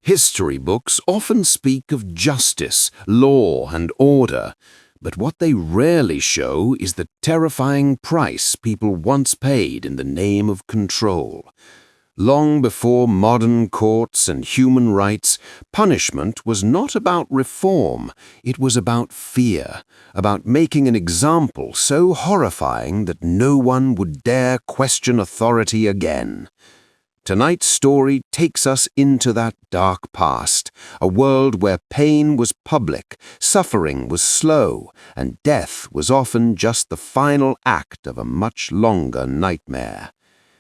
History books often speak of justice, law, and order, but what they rarely show is the terrifying price people once paid in the name of control. Long before modern courts and human rights, punishment was not about reform, it was about fear, about making an example so horrifying that no one would dare question authority again. Tonight's story takes us into that dark past, a world where pain was public, suffering was slow, and death was often just the final act of a much longer nightmare.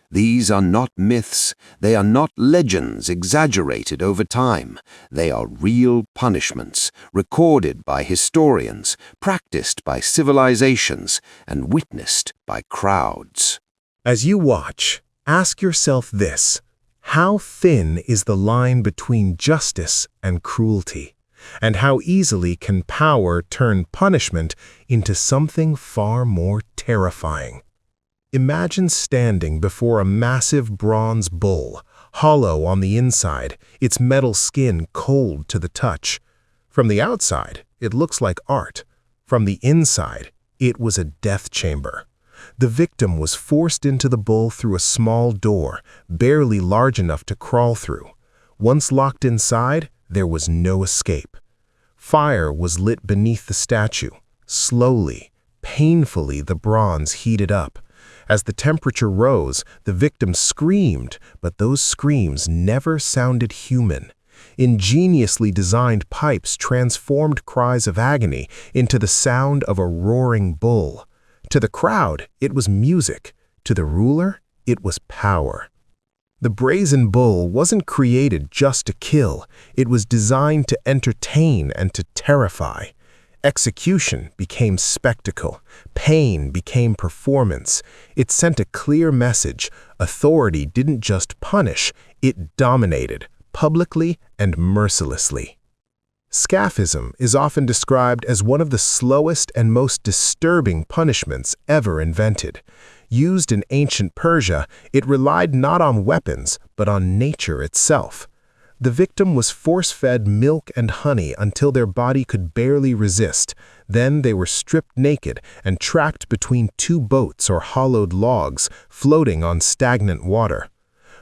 These are not myths, they are not legends exaggerated over time. They are real punishments, recorded by historians, practiced by civilizations, and witnessed by crowds. As you watch, ask yourself this: how thin is the line between justice and cruelty? And how easily can power turn punishment into something far more terrifying? Imagine standing before a massive bronze bull, hollow on the inside, its metal skin cold to the touch. From the outside, it looks like art. From the inside, it was a death chamber. The victim was forced into the bull through a small door, barely large enough to crawl through. Once locked inside, there was no escape. Fire was lit beneath the statue. Slowly, painfully, the bronze heated up. As the temperature rose, the victim screamed, but those screams never sounded human. Ingeniously designed pipes transformed cries of agony into the sound of a roaring bull. To the crowd, it was music. To the ruler, it was power. The brazen bull wasn't created just to kill. It was designed to entertain and to terrify. Execution became spectacle. Pain became performance. It sent a clear message. Authority didn't just punish, it dominated, publicly and mercilessly. Scaphism is often described as one of the slowest and most disturbing punishments ever invented. Used in ancient Persia, it relied not on weapons, but on nature itself. The victim was force-fed milk and honey until their body could barely resist. Then they were stripped naked and trapped between two boats or hollowed logs, floating on stagnant water.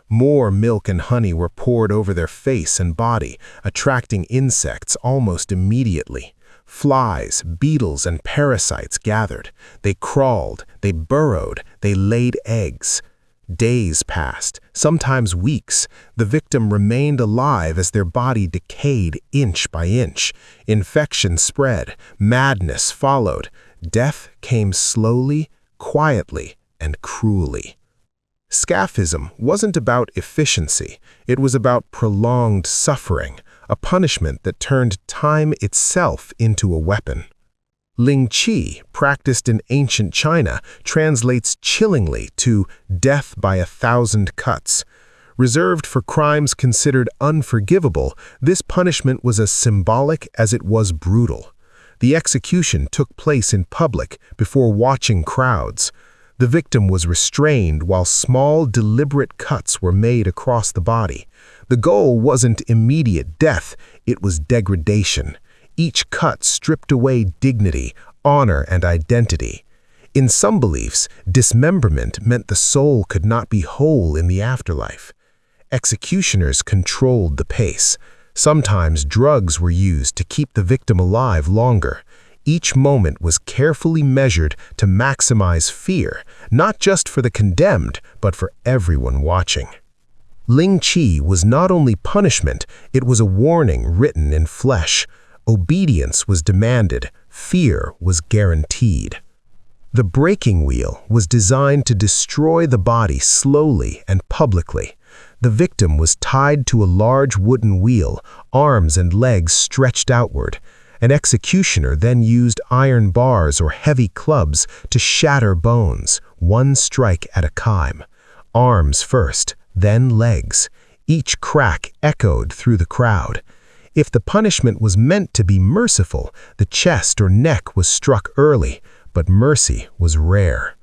More milk and honey were poured over their face and body, attracting insects almost immediately. Flies, beetles, and parasites gathered. They crawled, they burrowed, they laid eggs. Days passed, sometimes weeks. The victim remained alive as their body decayed inch by inch. Infection spread, madness followed. Death came slowly, quietly, and cruelly. Scaphism wasn't about efficiency, it was about prolonged suffering, a punishment that turned time itself into a weapon. Ling Qi, practiced in ancient China, translates chillingly to death by 1,000 cuts. Reserved for crimes considered unforgivable, this punishment was as symbolic as it was brutal. The execution took place in public, before watching crowds. The victim was restrained while small, deliberate cuts were made across the body. The goal wasn't immediate death, it was degradation. Each cut stripped away dignity, honor, and identity. In some beliefs, dismemberment meant the soul could not be whole in the afterlife. Executioners controlled the pace. Sometimes drugs were used to keep the victim alive longer. Each moment was carefully measured to maximize fear, not just for the condemned, but for everyone watching. Ling Qi was not only punishment, it was a warning written in flesh. Obedience was demanded, fear was guaranteed. The breaking wheel was designed to destroy the body slowly and publicly. The victim was tied to a large wooden wheel, arms and legs stretched outward. An executioner then used iron bars or heavy clubs to shatter bones, one strike at a time. Arms first, then legs. Each crack echoed through the crowd. If the punishment was meant to be merciful, the chest or neck was struck early, but mercy was rare.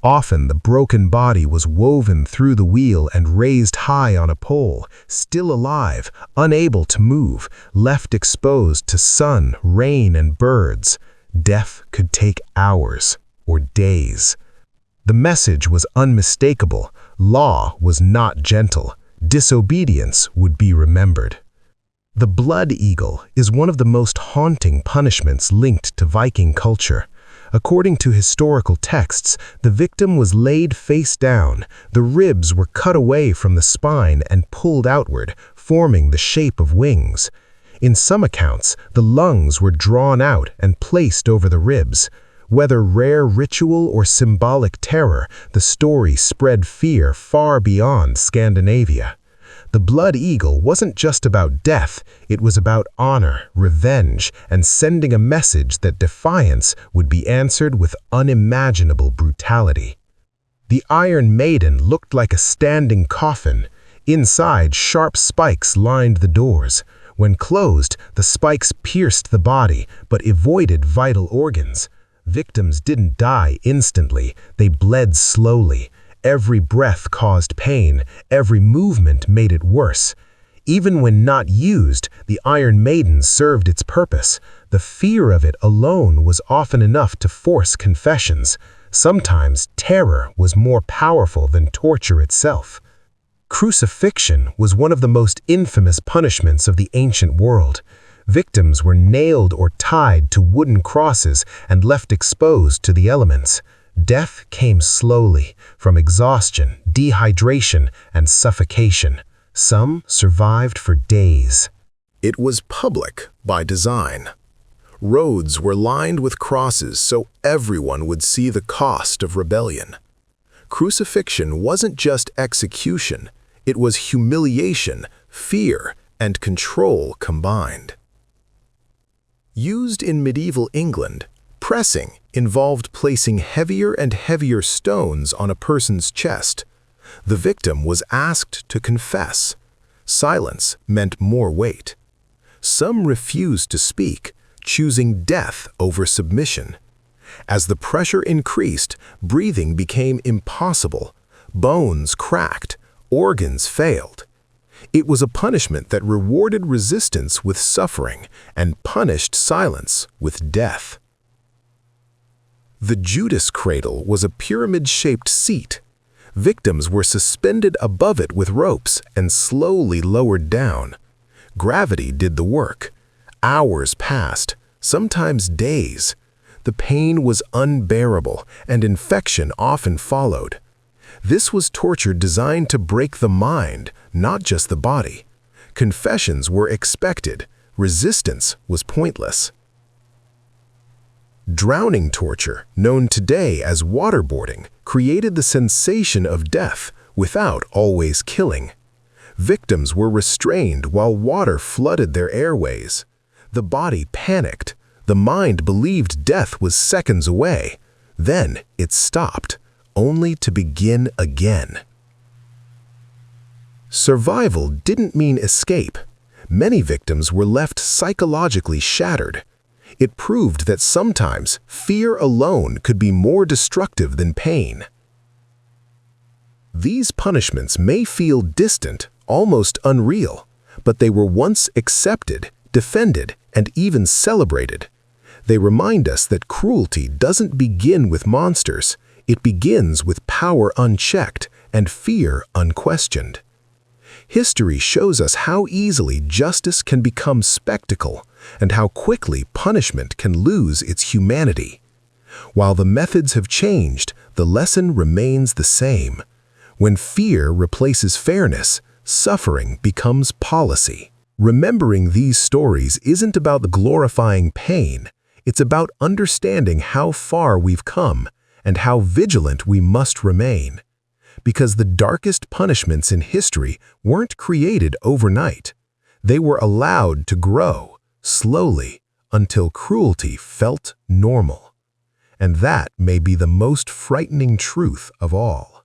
Often the broken body was woven through the wheel and raised high on a pole, still alive, unable to move, left exposed to sun, rain, and birds. Death could take hours or days. The message was unmistakable. Law was not gentle. Disobedience would be remembered. The blood eagle is one of the most haunting punishments linked to Viking culture. According to historical texts, the victim was laid face down, the ribs were cut away from the spine and pulled outward, forming the shape of wings. In some accounts, the lungs were drawn out and placed over the ribs. Whether rare ritual or symbolic terror, the story spread fear far beyond Scandinavia. The blood eagle wasn't just about death, it was about honor, revenge, and sending a message that defiance would be answered with unimaginable brutality. The Iron Maiden looked like a standing coffin. Inside, sharp spikes lined the doors. When closed, the spikes pierced the body, but avoided vital organs. Victims didn't die instantly, they bled slowly. Every breath caused pain, every movement made it worse. Even when not used, the Iron Maiden served its purpose. The fear of it alone was often enough to force confessions. Sometimes terror was more powerful than torture itself. Crucifixion was one of the most infamous punishments of the ancient world. Victims were nailed or tied to wooden crosses and left exposed to the elements. Death came slowly, from exhaustion, dehydration, and suffocation. Some survived for days. It was public by design. Roads were lined with crosses so everyone would see the cost of rebellion. Crucifixion wasn't just execution, it was humiliation, fear, and control combined. Used in medieval England, pressing involved placing heavier and heavier stones on a person's chest. The victim was asked to confess. Silence meant more weight. Some refused to speak, choosing death over submission. As the pressure increased, breathing became impossible. Bones cracked, organs failed. It was a punishment that rewarded resistance with suffering and punished silence with death. The Judas cradle was a pyramid-shaped seat. Victims were suspended above it with ropes and slowly lowered down. Gravity did the work. Hours passed, sometimes days. The pain was unbearable, and infection often followed. This was torture designed to break the mind, not just the body. Confessions were expected. Resistance was pointless. Drowning torture, known today as waterboarding, created the sensation of death without always killing. Victims were restrained while water flooded their airways. The body panicked. The mind believed death was seconds away. Then it stopped, only to begin again. Survival didn't mean escape. Many victims were left psychologically shattered. It proved that sometimes fear alone could be more destructive than pain. These punishments may feel distant, almost unreal, but they were once accepted, defended, and even celebrated. They remind us that cruelty doesn't begin with monsters. It begins with power unchecked and fear unquestioned. History shows us how easily justice can become spectacle and how quickly punishment can lose its humanity. While the methods have changed, the lesson remains the same. When fear replaces fairness, suffering becomes policy. Remembering these stories isn't about glorifying pain. It's about understanding how far we've come and how vigilant we must remain. Because the darkest punishments in history weren't created overnight. They were allowed to grow, slowly, until cruelty felt normal. And that may be the most frightening truth of all.